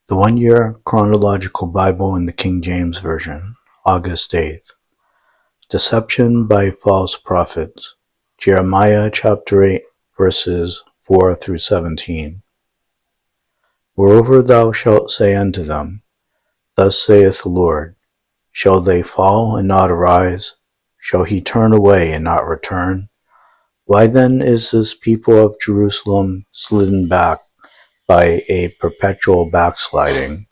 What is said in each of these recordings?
The 1-Year Chronological Bible in the King James Version, August 8th. Deception by False Prophets. Jeremiah chapter 8, verses 4 through 17. Moreover thou shalt say unto them, Thus saith the Lord, Shall they fall and not arise? Shall he turn away and not return? Why then is this people of Jerusalem slidden back by a perpetual backsliding?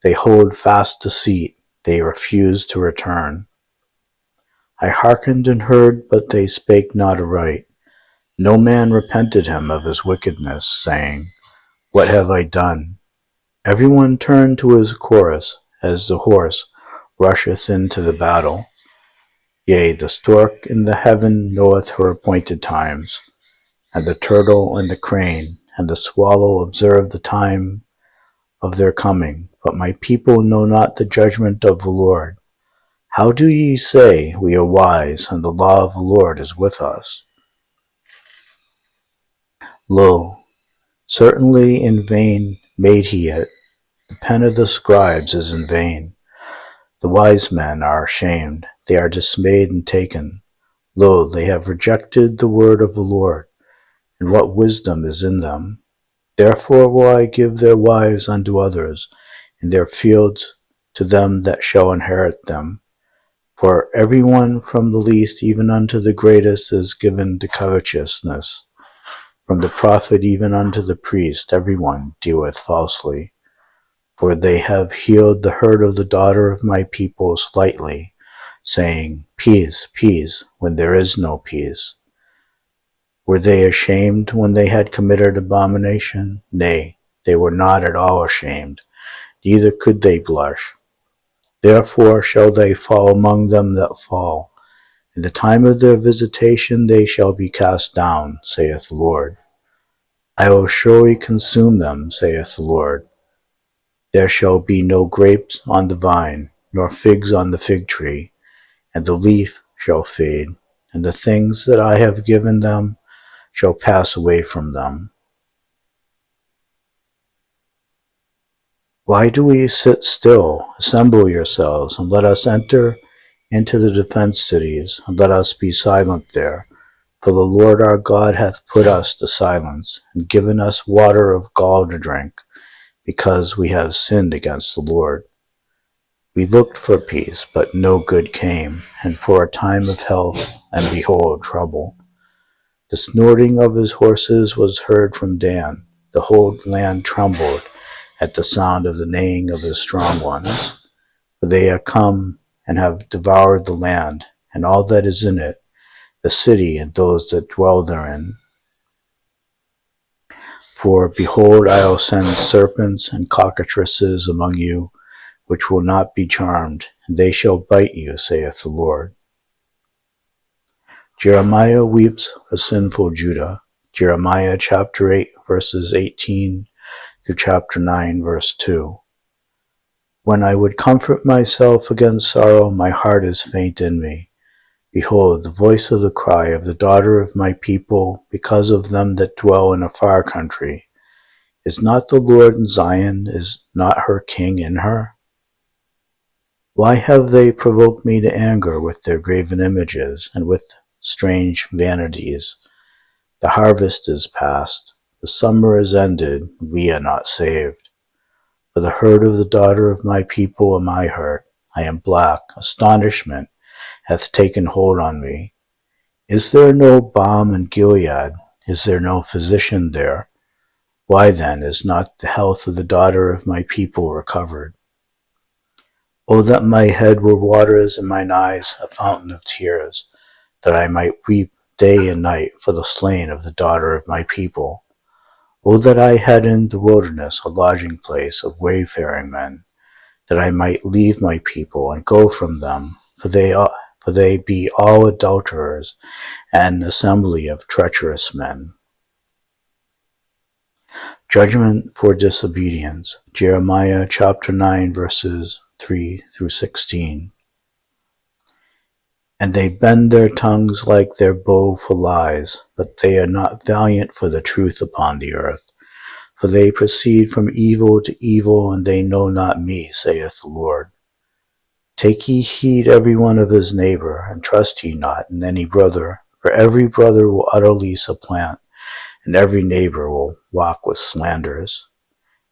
They hold fast deceit, they refuse to return. I hearkened and heard, but they spake not aright. No man repented him of his wickedness, saying, What have I done? Every one turned to his course, as the horse rusheth into the battle. Yea, the stork in the heaven knoweth her appointed times, and the turtle and the crane and the swallow observe the time of their coming. But my people know not the judgment of the Lord. How do ye say, We are wise, and the law of the Lord is with us? Lo, certainly in vain made he it. The pen of the scribes is in vain. The wise men are ashamed, they are dismayed and taken. Lo, they have rejected the word of the Lord, and what wisdom is in them? Therefore will I give their wives unto others, and their fields to them that shall inherit them. For every one from the least even unto the greatest is given to covetousness. From the prophet even unto the priest every one dealeth falsely. For they have healed the hurt of the daughter of my people slightly, saying, Peace, peace, when there is no peace. Were they ashamed when they had committed abomination? Nay, they were not at all ashamed, neither could they blush. Therefore shall they fall among them that fall. In the time of their visitation they shall be cast down, saith the Lord. I will surely consume them, saith the Lord. There shall be no grapes on the vine, nor figs on the fig tree, and the leaf shall fade, and the things that I have given them shall pass away from them. Why do we sit still? Assemble yourselves, and let us enter into the defenced cities, and let us be silent there. For the Lord our God hath put us to silence, and given us water of gall to drink, because we have sinned against the Lord. We looked for peace, but no good came, and for a time of health, and behold, trouble. The snorting of his horses was heard from Dan. The whole land trembled at the sound of the neighing of his strong ones. For they are come and have devoured the land, and all that is in it, the city and those that dwell therein. For behold, I will send serpents and cockatrices among you, which will not be charmed, and they shall bite you, saith the Lord. Jeremiah weeps for sinful Judah. Jeremiah chapter 8, verses 18 through chapter 9, verse 2. When I would comfort myself against sorrow, my heart is faint in me. Behold, the voice of the cry of the daughter of my people, because of them that dwell in a far country. Is not the Lord in Zion? Is not her king in her? Why have they provoked me to anger with their graven images, and with strange vanities? The harvest is past, the summer is ended, we are not saved. For the hurt of the daughter of my people am I hurt. I am black, astonishment hath taken hold on me. Is there no balm in Gilead? Is there no physician there? Why then is not the health of the daughter of my people recovered? O that my head were waters and mine eyes a fountain of tears, that I might weep day and night for the slain of the daughter of my people. O that I had in the wilderness a lodging place of wayfaring men, that I might leave my people and go from them, for they be all adulterers, and an assembly of treacherous men. Judgment for disobedience. Jeremiah chapter 9, verses 3 through 16. And they bend their tongues like their bow for lies, but they are not valiant for the truth upon the earth. For they proceed from evil to evil, and they know not me, saith the Lord. Take ye heed every one of his neighbor, and trust ye not in any brother, for every brother will utterly supplant, and every neighbor will walk with slanders.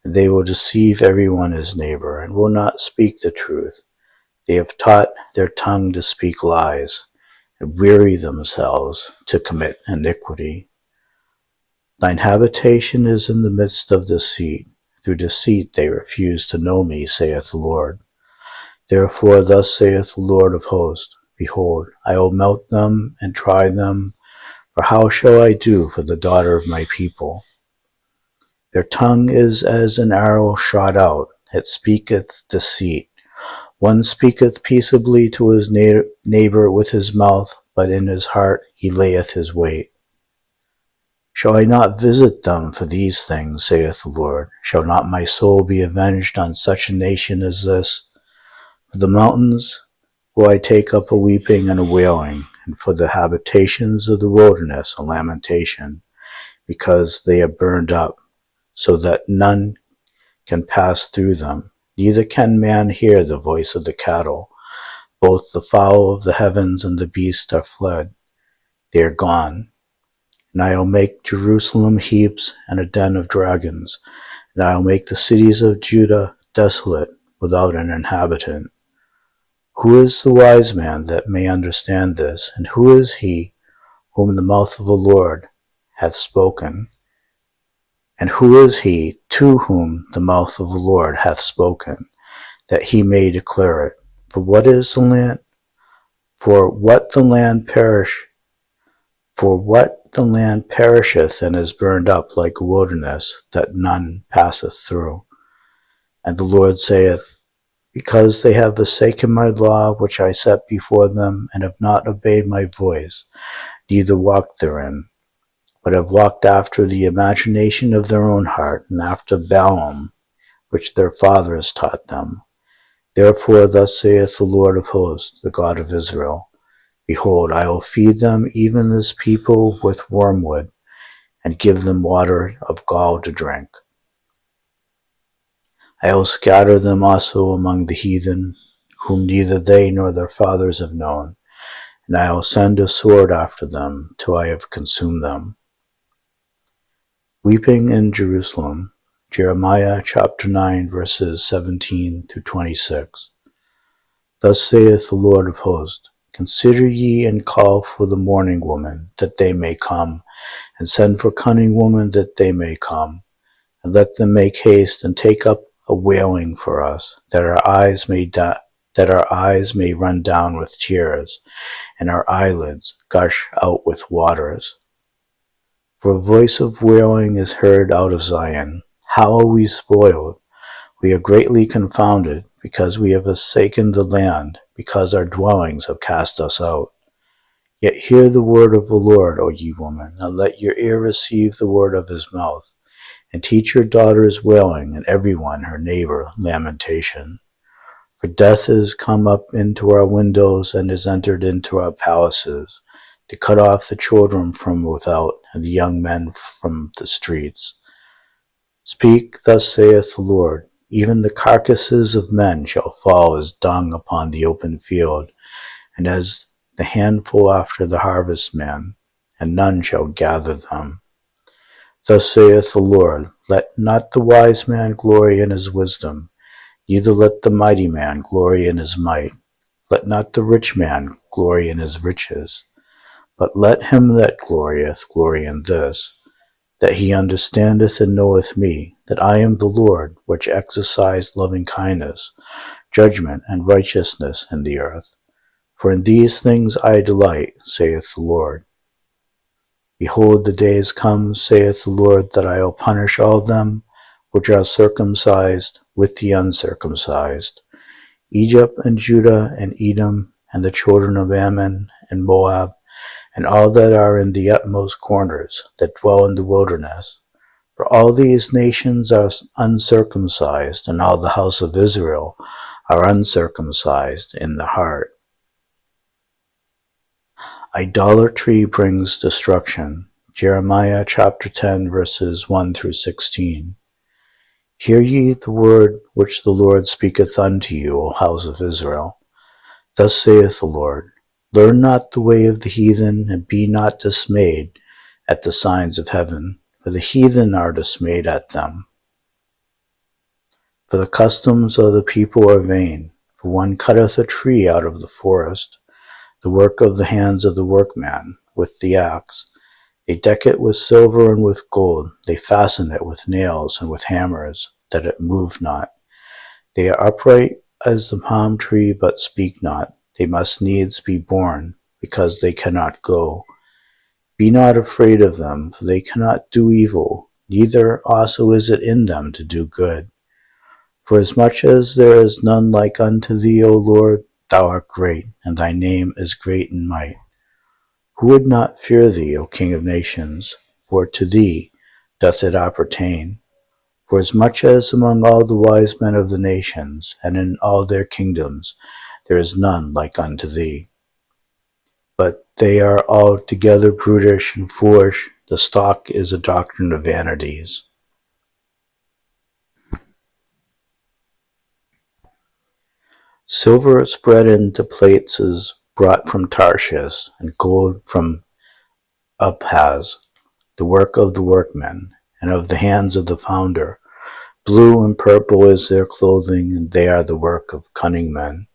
And they will deceive every one his neighbor, and will not speak the truth. They have taught their tongue to speak lies, and weary themselves to commit iniquity. Thine habitation is in the midst of deceit. Through deceit they refuse to know me, saith the Lord. Therefore thus saith the Lord of hosts, Behold, I will melt them and try them, for how shall I do for the daughter of my people? Their tongue is as an arrow shot out, it speaketh deceit. One speaketh peaceably to his neighbor with his mouth, but in his heart he layeth his wait. Shall I not visit them for these things, saith the Lord? Shall not my soul be avenged on such a nation as this? For the mountains will I take up a weeping and a wailing, and for the habitations of the wilderness a lamentation, because they are burned up, so that none can pass through them. Neither can man hear the voice of the cattle. Both the fowl of the heavens and the beast are fled. They are gone. And I will make Jerusalem heaps and a den of dragons, and I will make the cities of Judah desolate, without an inhabitant. Who is the wise man that may understand this? And who is he whom the mouth of the Lord hath spoken? And who is he to whom the mouth of the Lord hath spoken, that he may declare it? For what the land perisheth and is burned up like a wilderness, that none passeth through. And the Lord saith, Because they have forsaken my law which I set before them, and have not obeyed my voice, neither walked therein, but have walked after the imagination of their own heart, and after Balaam, which their fathers taught them. Therefore thus saith the Lord of hosts, the God of Israel, Behold, I will feed them, even this people, with wormwood, and give them water of gall to drink. I will scatter them also among the heathen, whom neither they nor their fathers have known, and I will send a sword after them, till I have consumed them. Weeping in Jerusalem. Jeremiah chapter 9, verses 17 to 26. Thus saith the Lord of hosts, Consider ye and call for the mourning woman, that they may come, and send for cunning women, that they may come, and let them make haste and take up a wailing for us, that our eyes may run down with tears, and our eyelids gush out with waters. For a voice of wailing is heard out of Zion. How are we spoiled? We are greatly confounded, because we have forsaken the land, because our dwellings have cast us out. Yet hear the word of the Lord, O ye women, and let your ear receive the word of his mouth, and teach your daughters wailing, and every one her neighbor lamentation. For death is come up into our windows, and is entered into our palaces, to cut off the children from without, and the young men from the streets. Speak, thus saith the Lord, even the carcasses of men shall fall as dung upon the open field, and as the handful after the harvestman, and none shall gather them. Thus saith the Lord, Let not the wise man glory in his wisdom, neither let the mighty man glory in his might. Let not the rich man glory in his riches, but let him that glorieth glory in this, that he understandeth and knoweth me, that I am the Lord, which exercise lovingkindness, judgment, and righteousness in the earth. For in these things I delight, saith the Lord. Behold, the days come, saith the Lord, that I will punish all them which are circumcised with the uncircumcised, Egypt and Judah and Edom, and the children of Ammon and Moab, and all that are in the utmost corners, that dwell in the wilderness. For all these nations are uncircumcised, and all the house of Israel are uncircumcised in the heart. Idolatry brings destruction. Jeremiah chapter 10, verses 1 through 16. Hear ye the word which the Lord speaketh unto you, O house of Israel. Thus saith the Lord, Learn not the way of the heathen, and be not dismayed at the signs of heaven, for the heathen are dismayed at them. For the customs of the people are vain, for one cutteth a tree out of the forest, the work of the hands of the workman, with the axe. They deck it with silver and with gold, they fasten it with nails and with hammers, that it move not. They are upright as the palm tree, but speak not. They must needs be born, because they cannot go. Be not afraid of them, for they cannot do evil, neither also is it in them to do good. For as much as there is none like unto thee, O Lord, thou art great, and thy name is great in might. Who would not fear thee, O King of nations? For to thee doth it appertain. For as much as among all the wise men of the nations, and in all their kingdoms, there is none like unto thee. But they are altogether brutish and foolish. The stock is a doctrine of vanities. Silver spread into plates is brought from Tarshish, and gold from Uphaz, the work of the workmen, and of the hands of the founder. Blue and purple is their clothing, and they are the work of cunning men.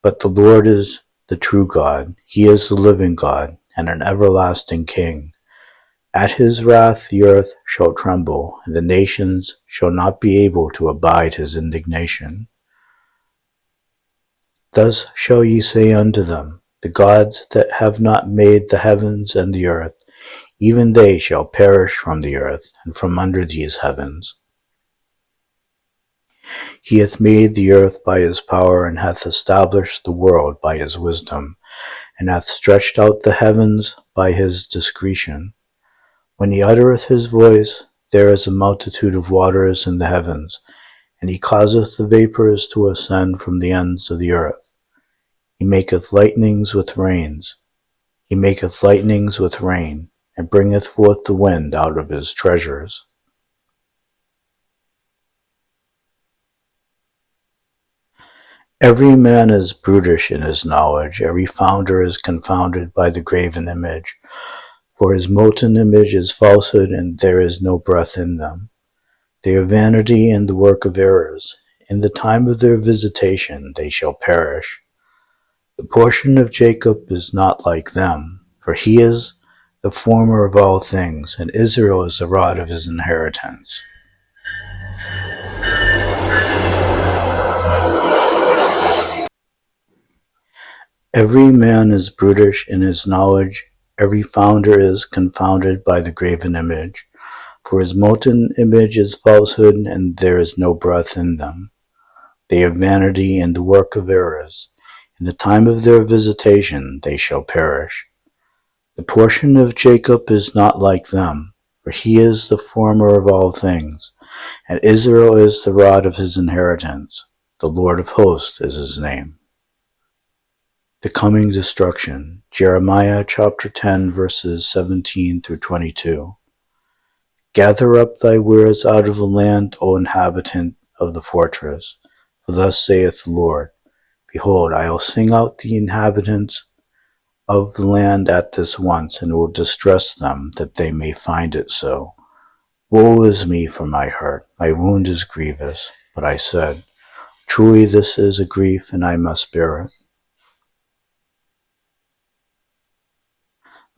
But the Lord is the true God, he is the living God, and an everlasting King. At his wrath the earth shall tremble, and the nations shall not be able to abide his indignation. Thus shall ye say unto them, The gods that have not made the heavens and the earth, even they shall perish from the earth, and from under these heavens. He hath made the earth by his power, and hath established the world by his wisdom, and hath stretched out the heavens by his discretion. When he uttereth his voice, there is a multitude of waters in the heavens, and he causeth the vapours to ascend from the ends of the earth. He maketh lightnings with rains. He maketh lightnings with rain, and bringeth forth the wind out of his treasures. Every man is brutish in his knowledge, every founder is confounded by the graven image. For his molten image is falsehood, and there is no breath in them. They are vanity and the work of errors. In the time of their visitation they shall perish. The portion of Jacob is not like them, for he is the former of all things, and Israel is the rod of his inheritance. Every man is brutish in his knowledge, every founder is confounded by the graven image. For his molten image is falsehood, and there is no breath in them. They are vanity and the work of errors. In the time of their visitation they shall perish. The portion of Jacob is not like them, for he is the former of all things, and Israel is the rod of his inheritance. The Lord of hosts is his name. The coming destruction. Jeremiah chapter 10, verses 17 through 22. Gather up thy wares out of the land, O inhabitant of the fortress. For thus saith the Lord, Behold, I will sing out the inhabitants of the land at this once, and will distress them, that they may find it so. Woe is me for my hurt, my wound is grievous. But I said, Truly this is a grief, and I must bear it.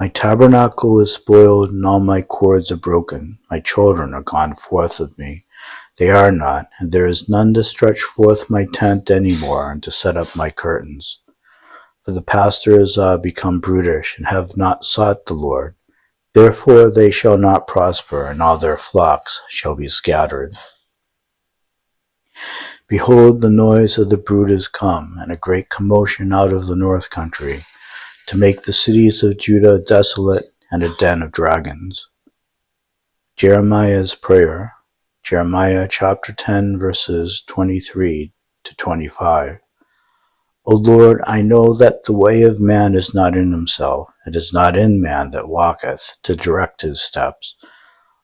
My tabernacle is spoiled, and all my cords are broken. My children are gone forth of me. They are not, and there is none to stretch forth my tent any more, and to set up my curtains. For the pastors are become brutish, and have not sought the Lord. Therefore they shall not prosper, and all their flocks shall be scattered. Behold, the noise of the brood is come, and a great commotion out of the north country, to make the cities of Judah desolate, and a den of dragons. Jeremiah's prayer. Jeremiah chapter 10, verses 23 to 25. O Lord, I know that the way of man is not in himself. It is not in man that walketh to direct his steps.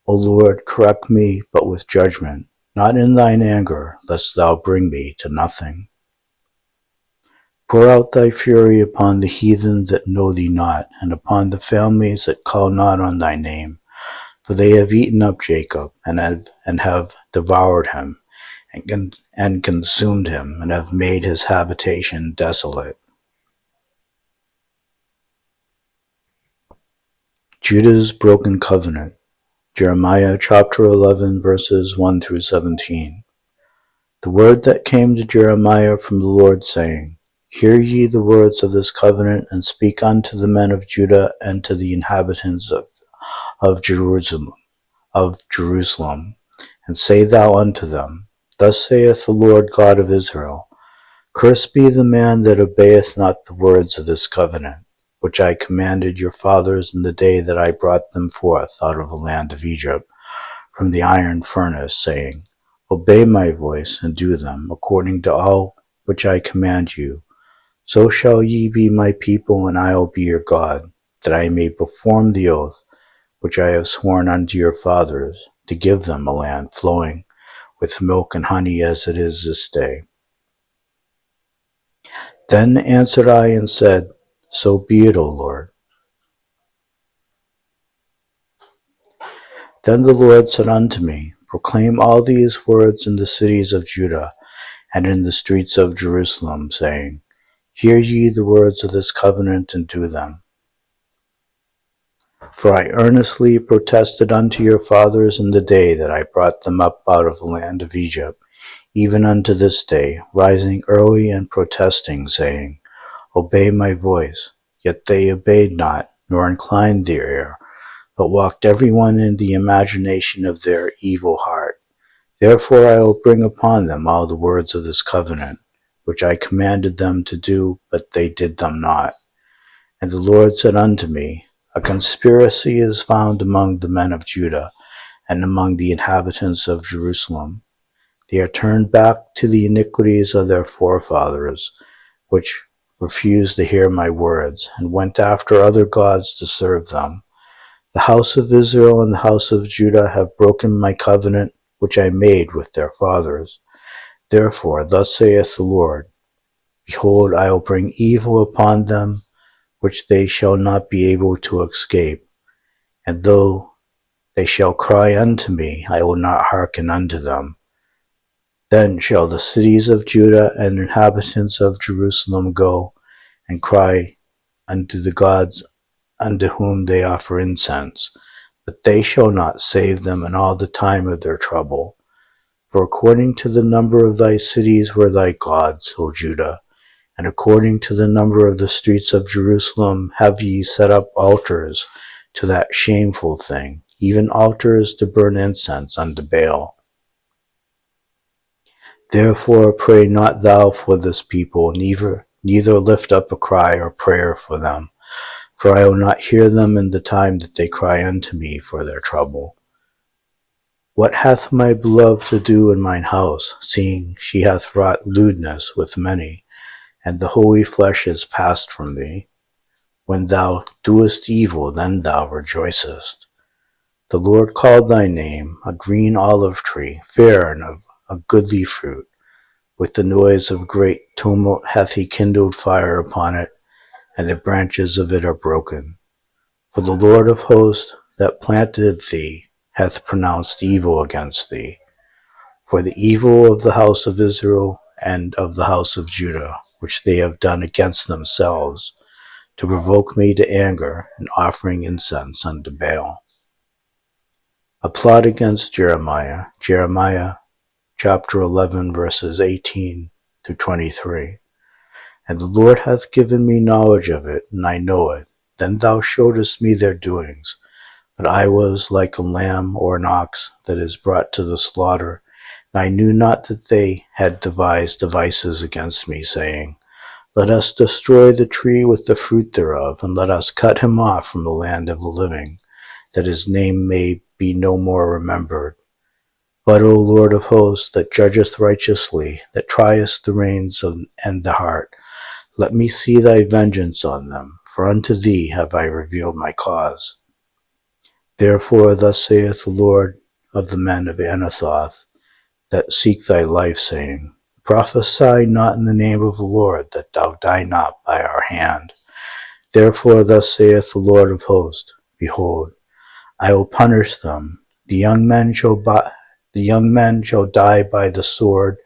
O Lord, correct me, but with judgment. not in thine anger, lest thou bring me to nothing. Pour out thy fury upon the heathen that know thee not, and upon the families that call not on thy name. For they have eaten up Jacob, and have devoured him, and consumed him, and have made his habitation desolate. Judah's broken covenant. Jeremiah chapter 11, verses 1 through 17. The word that came to Jeremiah from the Lord, saying, Hear ye the words of this covenant, and speak unto the men of Judah and to the inhabitants of Jerusalem, and say thou unto them, Thus saith the Lord God of Israel, Cursed be the man that obeyeth not the words of this covenant, which I commanded your fathers in the day that I brought them forth out of the land of Egypt, from the iron furnace, saying, Obey my voice, and do them, according to all which I command you. So shall ye be my people, and I will be your God, that I may perform the oath which I have sworn unto your fathers, to give them a land flowing with milk and honey, as it is this day. Then answered I and said, So be it, O Lord. Then the Lord said unto me, Proclaim all these words in the cities of Judah, and in the streets of Jerusalem, saying, Hear ye the words of this covenant, and do them. For I earnestly protested unto your fathers in the day that I brought them up out of the land of Egypt, even unto this day, rising early and protesting, saying, Obey my voice. Yet they obeyed not, nor inclined their ear, but walked every one in the imagination of their evil heart. Therefore I will bring upon them all the words of this covenant, which I commanded them to do, but they did them not. And the Lord said unto me, A conspiracy is found among the men of Judah, and among the inhabitants of Jerusalem. They are turned back to the iniquities of their forefathers, which refused to hear my words, and went after other gods to serve them. The house of Israel and the house of Judah have broken my covenant, which I made with their fathers. Therefore, thus saith the Lord, Behold, I will bring evil upon them, which they shall not be able to escape. And though they shall cry unto me, I will not hearken unto them. Then shall the cities of Judah and inhabitants of Jerusalem go and cry unto the gods unto whom they offer incense, but they shall not save them in all the time of their trouble. For according to the number of thy cities were thy gods, O Judah, and according to the number of the streets of Jerusalem have ye set up altars to that shameful thing, even altars to burn incense unto Baal. Therefore pray not thou for this people, neither lift up a cry or prayer for them, for I will not hear them in the time that they cry unto me for their trouble. What hath my beloved to do in mine house, seeing she hath wrought lewdness with many, and the holy flesh is passed from thee? When thou doest evil, then thou rejoicest. The Lord called thy name a green olive tree, fair and of a goodly fruit. With the noise of great tumult hath he kindled fire upon it, and the branches of it are broken. For the Lord of hosts that planted thee hath pronounced evil against thee. For the evil of the house of Israel and of the house of Judah, which they have done against themselves, to provoke me to anger, and offering incense unto Baal. A plot against Jeremiah. Jeremiah chapter 11, verses 18 through 23. And the Lord hath given me knowledge of it, and I know it. Then thou showedest me their doings. But I was like a lamb or an ox that is brought to the slaughter, and I knew not that they had devised devices against me, saying, Let us destroy the tree with the fruit thereof, and let us cut him off from the land of the living, that his name may be no more remembered. But, O Lord of hosts, that judgest righteously, that triest the reins and the heart, let me see thy vengeance on them, for unto thee have I revealed my cause. Therefore thus saith the Lord of the men of Anathoth, that seek thy life, saying, Prophesy not in the name of the Lord, that thou die not by our hand. Therefore thus saith the Lord of hosts, Behold, I will punish them. The young men shall die by the sword,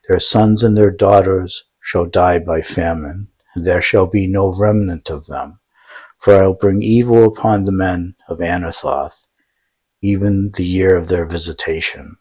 their sons and their daughters shall die by famine, and there shall be no remnant of them. For I will bring evil upon the men of Anathoth, even the year of their visitation.